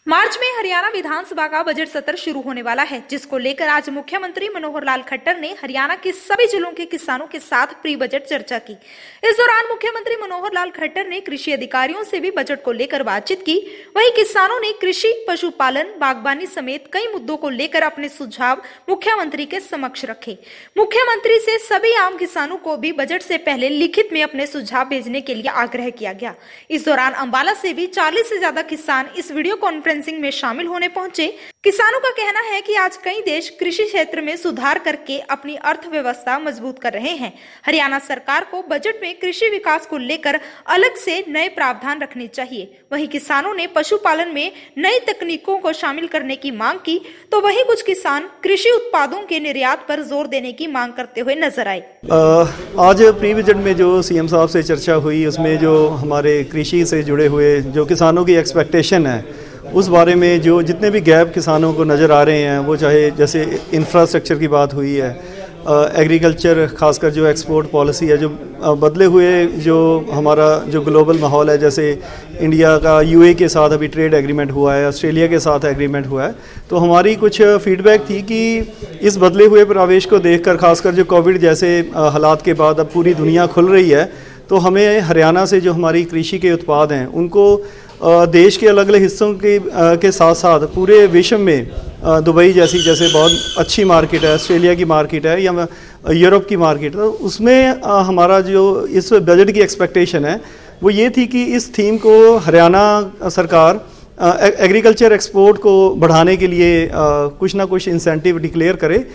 मार्च में हरियाणा विधानसभा का बजट सत्र शुरू होने वाला है, जिसको लेकर आज मुख्यमंत्री मनोहर लाल खट्टर ने हरियाणा के सभी जिलों के किसानों के साथ प्री बजट चर्चा की। इस दौरान मुख्यमंत्री मनोहर लाल खट्टर ने कृषि अधिकारियों से भी बजट को लेकर बातचीत की। वहीं किसानों ने कृषि, पशुपालन, बागबानी समेत कई मुद्दों को लेकर अपने सुझाव मुख्यमंत्री के समक्ष रखे। मुख्यमंत्री से सभी आम किसानों को भी बजट से पहले लिखित में अपने सुझाव भेजने के लिए आग्रह किया गया। इस दौरान अंबाला से भी 40 से ज्यादा किसान इस वीडियो कॉन्फ्रेंसिंग में शामिल होने पहुंचे। किसानों का कहना है कि आज कई देश कृषि क्षेत्र में सुधार करके अपनी अर्थव्यवस्था मजबूत कर रहे हैं। हरियाणा सरकार को बजट में कृषि विकास को लेकर अलग से नए प्रावधान रखने चाहिए। वहीं किसानों ने पशुपालन में नई तकनीकों को शामिल करने की मांग की, तो वहीं कुछ किसान कृषि उत्पादों के निर्यात पर जोर देने की मांग करते हुए नजर आए। आज प्री बजट में जो सीएम साहब से चर्चा हुई, उसमें जो हमारे कृषि से जुड़े हुए जो किसानों की एक्सपेक्टेशन है, उस बारे में जो जितने भी गैप किसानों को नज़र आ रहे हैं, वो चाहे जैसे इंफ्रास्ट्रक्चर की बात हुई है, एग्रीकल्चर, खासकर जो एक्सपोर्ट पॉलिसी है, जो बदले हुए जो हमारा जो ग्लोबल माहौल है, जैसे इंडिया का यूए के साथ अभी ट्रेड एग्रीमेंट हुआ है, ऑस्ट्रेलिया के साथ एग्रीमेंट हुआ है, तो हमारी कुछ फीडबैक थी कि इस बदले हुए परिवेश को देखकर, खासकर जो कोविड जैसे हालात के बाद अब पूरी दुनिया खुल रही है, तो हमें हरियाणा से जो हमारी कृषि के उत्पाद हैं उनको देश के अलग अलग हिस्सों के साथ साथ पूरे विश्व में दुबई जैसे बहुत अच्छी मार्केट है, ऑस्ट्रेलिया की मार्केट है या यूरोप की मार्केट है, तो उसमें हमारा जो इस बजट की एक्सपेक्टेशन है वो ये थी कि इस थीम को हरियाणा सरकार एग्रीकल्चर एक्सपोर्ट को बढ़ाने के लिए कुछ ना कुछ इंसेंटिव डिक्लेयर करे।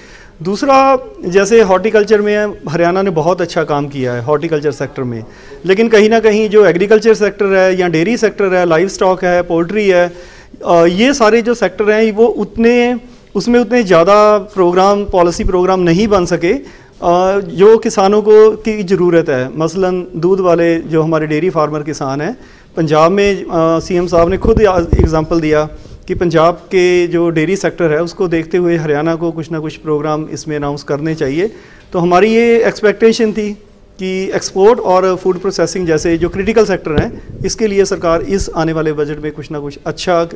दूसरा, जैसे हॉर्टिकल्चर में हरियाणा ने बहुत अच्छा काम किया है हॉर्टिकल्चर सेक्टर में, लेकिन कहीं ना कहीं जो एग्रीकल्चर सेक्टर है या डेयरी सेक्टर है, लाइव स्टॉक है, पोल्ट्री है, ये सारे जो सेक्टर हैं वो उसमें उतने ज़्यादा पॉलिसी प्रोग्राम नहीं बन सके जो किसानों को की ज़रूरत है। मसलन दूध वाले जो हमारे डेयरी फार्मर किसान हैं, पंजाब में सीएम साहब ने खुद एग्जांपल दिया कि पंजाब के जो डेयरी सेक्टर है उसको देखते हुए हरियाणा को कुछ ना कुछ प्रोग्राम इसमें अनाउंस करने चाहिए। तो हमारी ये एक्सपेक्टेशन थी कि एक्सपोर्ट और फूड प्रोसेसिंग जैसे जो क्रिटिकल सेक्टर हैं, इसके लिए सरकार इस आने वाले बजट में कुछ ना कुछ अच्छा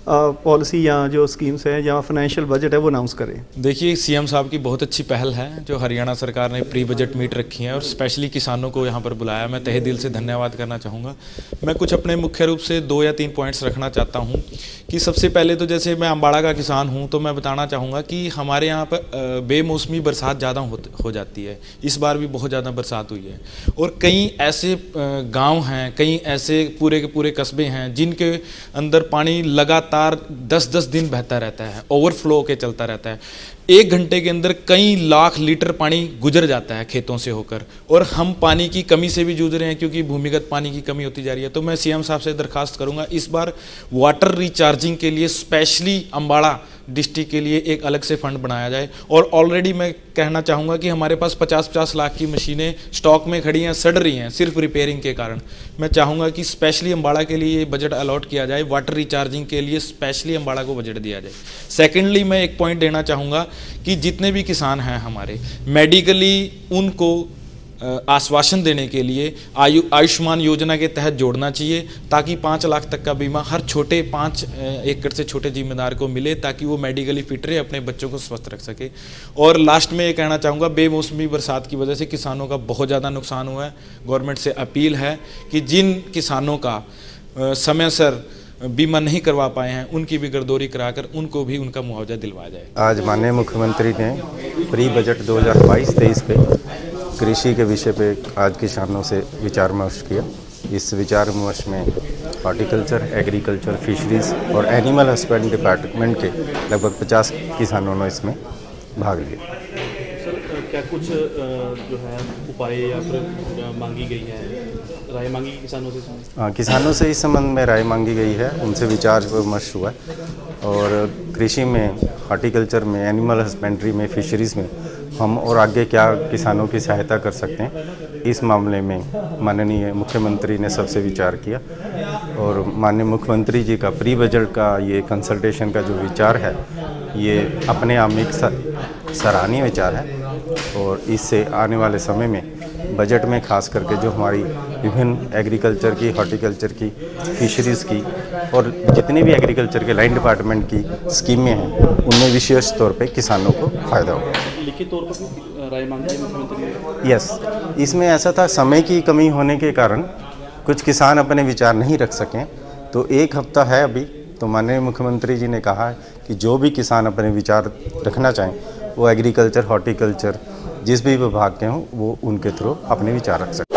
पॉलिसी या जो स्कीम्स हैं या फाइनेंशियल बजट है वो अनाउंस करें। देखिए, सीएम साहब की बहुत अच्छी पहल है जो हरियाणा सरकार ने प्री बजट मीट रखी है और स्पेशली किसानों को यहाँ पर बुलाया। मैं तहे दिल से धन्यवाद करना चाहूँगा। मैं कुछ अपने मुख्य रूप से 2 या 3 पॉइंट्स रखना चाहता हूँ कि सबसे पहले तो जैसे मैं अम्बाड़ा का किसान हूँ, तो मैं बताना चाहूँगा कि हमारे यहाँ पर बेमौसमी बरसात ज़्यादा हो जाती है। इस बार भी बहुत ज़्यादा बरसात हुई है और कई ऐसे गाँव हैं, कई ऐसे पूरे के पूरे कस्बे हैं जिनके अंदर पानी लगातार 10-10 दिन बहता रहता है, ओवरफ्लो के चलता रहता है। 1 घंटे के अंदर कई लाख लीटर पानी गुजर जाता है खेतों से होकर, और हम पानी की कमी से भी जूझ रहे हैं क्योंकि भूमिगत पानी की कमी होती जा रही है। तो मैं सीएम साहब से दरखास्त करूंगा, इस बार वाटर रिचार्जिंग के लिए स्पेशली अम्बाड़ा डिस्ट्रिक्ट के लिए एक अलग से फंड बनाया जाए। और ऑलरेडी मैं कहना चाहूँगा कि हमारे पास 50-50 लाख की मशीनें स्टॉक में खड़ी हैं, सड़ रही हैं सिर्फ रिपेयरिंग के कारण। मैं चाहूँगा कि स्पेशली अम्बाड़ा के लिए बजट अलॉट किया जाए, वाटर रिचार्जिंग के लिए स्पेशली अम्बाड़ा को बजट दिया जाए। सेकेंडली, मैं एक पॉइंट देना चाहूँगा कि जितने भी किसान हैं हमारे, मेडिकली उनको आश्वासन देने के लिए आयुष्मान योजना के तहत जोड़ना चाहिए, ताकि 5 लाख तक का बीमा हर छोटे 5 एकड़ से छोटे जिम्मेदार को मिले, ताकि वो मेडिकली फिट रहे, अपने बच्चों को स्वस्थ रख सके। और लास्ट में ये कहना चाहूँगा, बेमौसमी बरसात की वजह से किसानों का बहुत ज़्यादा नुकसान हुआ है। गवर्नमेंट से अपील है कि जिन किसानों का समय सर बीमा नहीं करवा पाए हैं, उनकी भी गर्दौरी कराकर उनको भी उनका मुआवजा दिलवाया जाए। आज माननीय मुख्यमंत्री ने प्री बजट 2022-23 पे कृषि के विषय पे आज किसानों से विचार विमर्श किया। इस विचार विमर्श में हॉर्टिकल्चर, एग्रीकल्चर, फिशरीज और एनिमल हस्बेंड्री डिपार्टमेंट के लगभग 50 किसानों ने इसमें भाग लिया। सर, क्या कुछ जो है उपाय या फिर मांगी गई है, राय मांगी किसानों से? हाँ, किसानों से इस संबंध में राय मांगी गई है, उनसे विचार विमर्श हुआ और कृषि में, हॉर्टिकल्चर में, एनिमल हस्बेंड्री में, फिशरीज़ में हम और आगे क्या किसानों की सहायता कर सकते हैं, इस मामले में माननीय मुख्यमंत्री ने सबसे विचार किया। और माननीय मुख्यमंत्री जी का प्री बजट का ये कंसल्टेशन का जो विचार है, ये अपने आप में एक सराहनीय विचार है और इससे आने वाले समय में बजट में खास करके जो हमारी विभिन्न एग्रीकल्चर की, हॉर्टिकल्चर की, फिशरीज़ की और जितनी भी एग्रीकल्चर के लाइन डिपार्टमेंट की स्कीमें हैं उनमें विशेष तौर पे किसानों को फ़ायदा होगा। लिखित तौर पर भी राय मांगी है मुख्यमंत्री ने? यस, इसमें ऐसा था, समय की कमी होने के कारण कुछ किसान अपने विचार नहीं रख सकें, तो 1 हफ्ता है अभी। तो माननीय मुख्यमंत्री जी ने कहा है कि जो भी किसान अपने विचार रखना चाहें वो एग्रीकल्चर, हॉर्टिकल्चर जिस भी विभाग के हों वो उनके थ्रू अपने विचार रख सकते हैं।